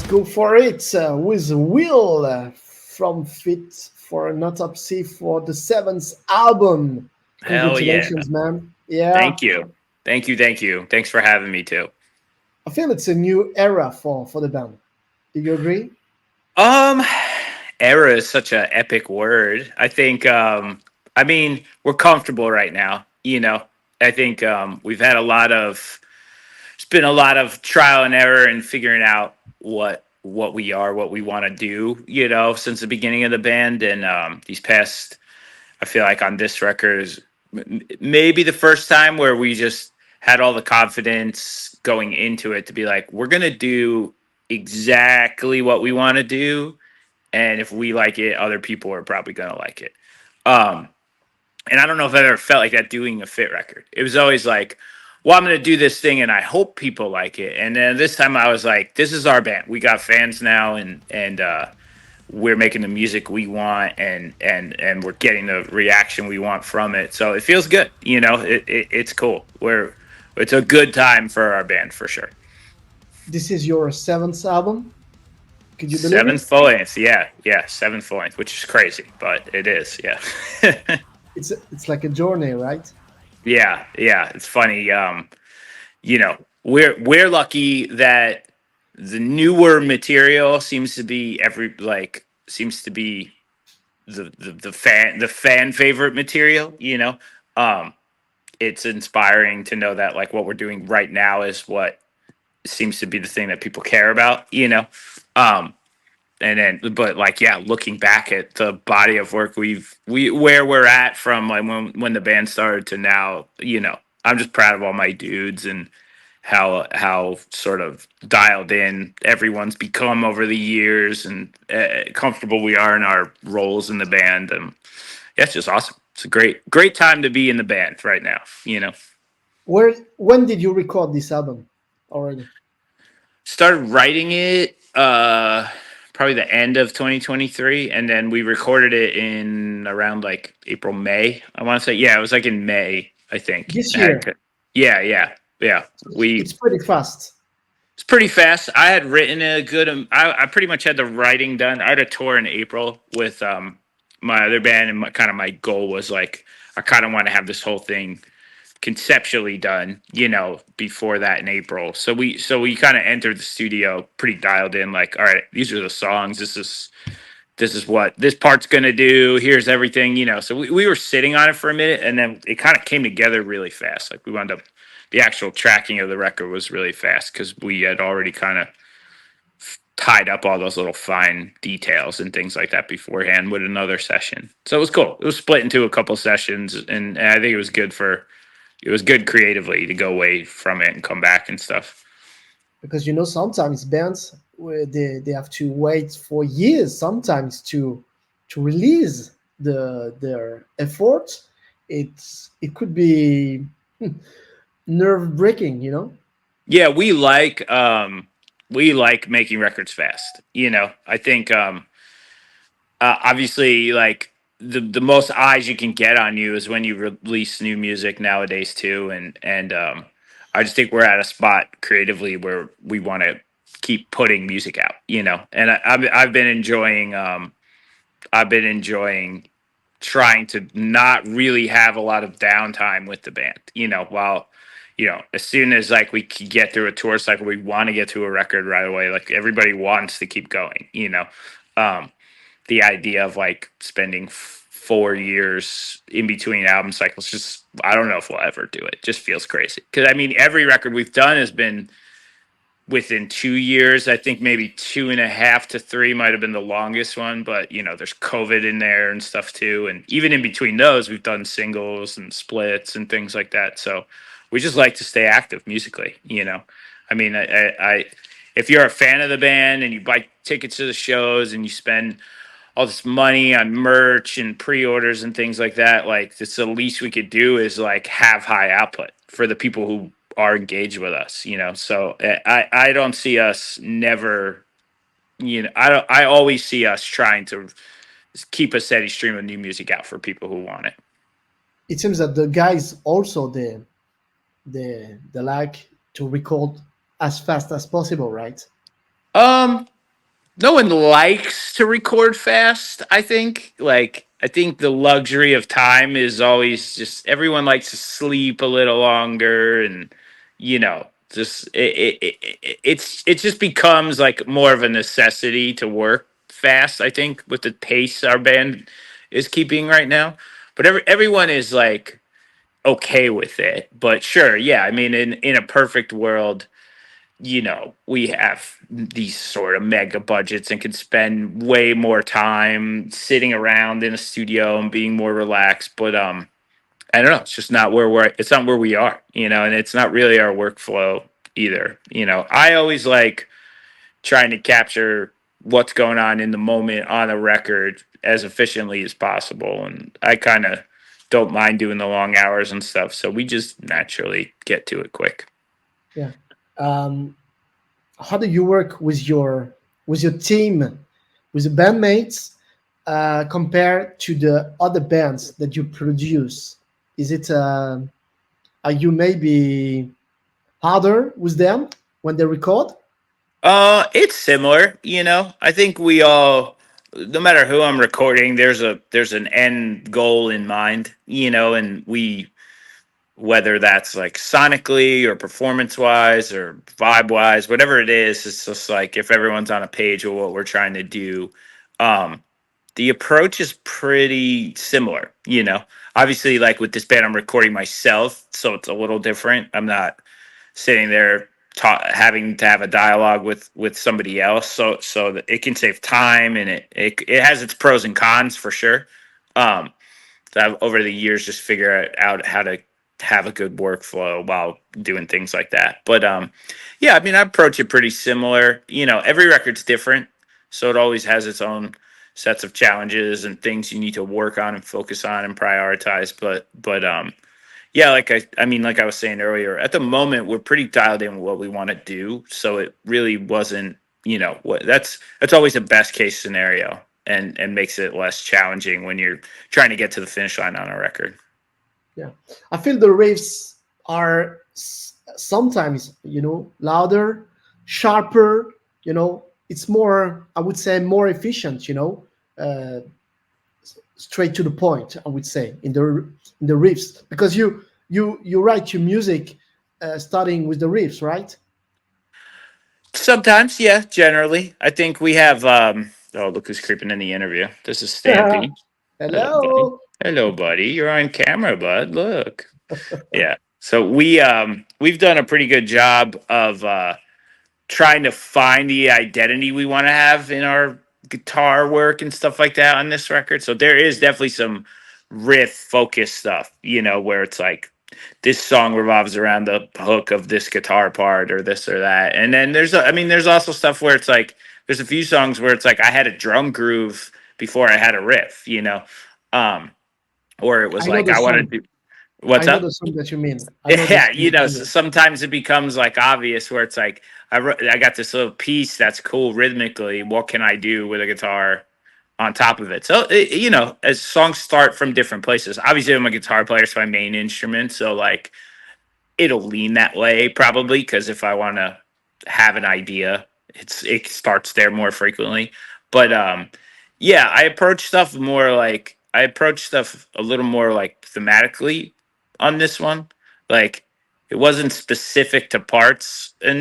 go for it with Will from Fit for an Autopsy for the seventh album. Hell yeah. Congratulations, man. Yeah, Thank you. Thank you. Thank you. Thanks for having me too. I feel it's a new era for the band. Do you agree? Um, Era is such a epic word. I think, I mean, we're comfortable right now. I think we've had it's been a lot of trial and error and figuring out what we are, what we want to do, since the beginning of the band. And these past I feel like on this record is maybe the first time where we just had all the confidence going into it to be like, we're going to do exactly what we want to do. And if we like it, other people are probably going to like it. Um, and I don't know if I ever felt like that doing a Fit record. It was always like, well, I'm going to do this thing and I hope people like it. And then this time I was like, this is our band. We got fans now, and we're making the music we want, and we're getting the reaction we want from it. So it feels good. It's cool. It's a good time for our band for sure. This is your seventh album. Could you believe it? Seventh full length. Yeah. Seventh full length, which is crazy, but it is. Yeah. It's like a journey, right? Yeah. It's funny. We're lucky that the newer material seems to be the fan favorite material. Um, it's inspiring to know that like what we're doing right now is what seems to be the thing that people care about. Um, and then, but like, yeah, looking back at the body of work where we're at from like when the band started to now, I'm just proud of all my dudes and how sort of dialed in everyone's become over the years, and comfortable we are in our roles in the band. And yeah, it's just awesome. It's a great time to be in the band right now. When did you record this album already? Started writing it probably the end of 2023, and then we recorded it in around like April, May. I want to say, yeah, it was like in May, I think. This year. Yeah. It's pretty fast. It's pretty fast. I had written a good. I pretty much had the writing done. I had a tour in April with my other band, and kind of my goal was like I kind of want to have this whole thing conceptually done, before that in April. So we kind of entered the studio pretty dialed in. Like, all right, these are the songs. This is what this part's gonna do. Here's everything. So we were sitting on it for a minute, and then it kind of came together really fast. Like we wound up the actual tracking of the record was really fast because we had already kind of tied up all those little fine details and things like that beforehand with another session. So it was cool. It was split into a couple sessions, and I think it was good creatively to go away from it and come back and stuff. Because sometimes bands where they have to wait for years sometimes to release their effort. It could be nerve breaking. Yeah, we like making records fast. I think obviously like the most eyes you can get on you is when you release new music nowadays too, and I just think we're at a spot creatively where we want to keep putting music out. And I've been enjoying trying to not really have a lot of downtime with the band. While as soon as like we can get through a tour cycle, we want to get to a record right away. Like everybody wants to keep going. Um, the idea of like spending 4 years in between album cycles, just I don't know if we'll ever do it. Just feels crazy because I mean every record we've done has been within 2 years. I think maybe 2.5 to 3 might have been the longest one, but there's COVID in there and stuff too. And even in between those, we've done singles and splits and things like that. So we just like to stay active musically. I mean, if you're a fan of the band and you buy tickets to the shows and you spend all this money on merch and pre-orders and things like that, like it's the least we could do is like have high output for the people who are engaged with us. So I don't see us never, I always see us trying to keep a steady stream of new music out for people who want it. It seems that the guys also they like to record as fast as possible, right? no one likes to record fast. I think the luxury of time is always just everyone likes to sleep a little longer, and just it just becomes like more of a necessity to work fast. I think with the pace our band is keeping right now, but everyone is like okay with it. But sure, yeah, I mean, in a perfect world, we have these sort of mega budgets and can spend way more time sitting around in a studio and being more relaxed. But I don't know. It's just not where it's not where we are, and it's not really our workflow either. I always like trying to capture what's going on in the moment on a record as efficiently as possible. And I kind of don't mind doing the long hours and stuff. So we just naturally get to it quick. Yeah. Um, how do you work with your team, with the bandmates, compared to the other bands that you produce? Is it are you maybe harder with them when they record? It's similar, I think we all, no matter who I'm recording, there's an end goal in mind, and whether that's like sonically or performance wise or vibe wise, whatever it is, it's just like if everyone's on a page of what we're trying to do, um, the approach is pretty similar, Obviously, like with this band, I'm recording myself, so it's a little different. I'm not sitting there having to have a dialogue with somebody else, so that it can save time, and it has its pros and cons for sure. Um, so I've over the years just figure out how to have a good workflow while doing things like that. But yeah, I mean, I approach it pretty similar. Every record's different, so it always has its own sets of challenges and things you need to work on and focus on and prioritize. But yeah, I mean, like I was saying earlier, at the moment we're pretty dialed in with what we want to do. So it really wasn't, what that's always a best case scenario, and makes it less challenging when you're trying to get to the finish line on a record. Yeah, I feel the riffs are sometimes, louder, sharper. It's more, I would say, more efficient. Uh, Straight to the point. I would say in the riffs, because you write your music starting with the riffs, right? Sometimes, yeah, generally. I think we have oh, look who's creeping in the interview. This is Stampy. Hello, buddy. Hello. Hello, buddy. You're on camera, bud. Look. Yeah. So we've done a pretty good job of trying to find the identity we want to have in our guitar work and stuff like that on this record. So there is definitely some riff focused stuff, where it's like this song revolves around the hook of this guitar part or this or that. And then I mean, there's also stuff where it's like, there's a few songs where it's like I had a drum groove before I had a riff, um, or it was I know like the I wanted song. to. What's I know up? the song that you mean. I know the Yeah, song that you mean. sometimes it becomes like obvious where it's like I got this little piece that's cool rhythmically. What can I do with a guitar on top of it? So as songs start from different places. Obviously, I'm a guitar player, it's my main instrument. So like it'll lean that way probably because if I want to have an idea, it starts there more frequently. But yeah, I approach stuff a little more like thematically on this one. Like it wasn't specific to parts initially.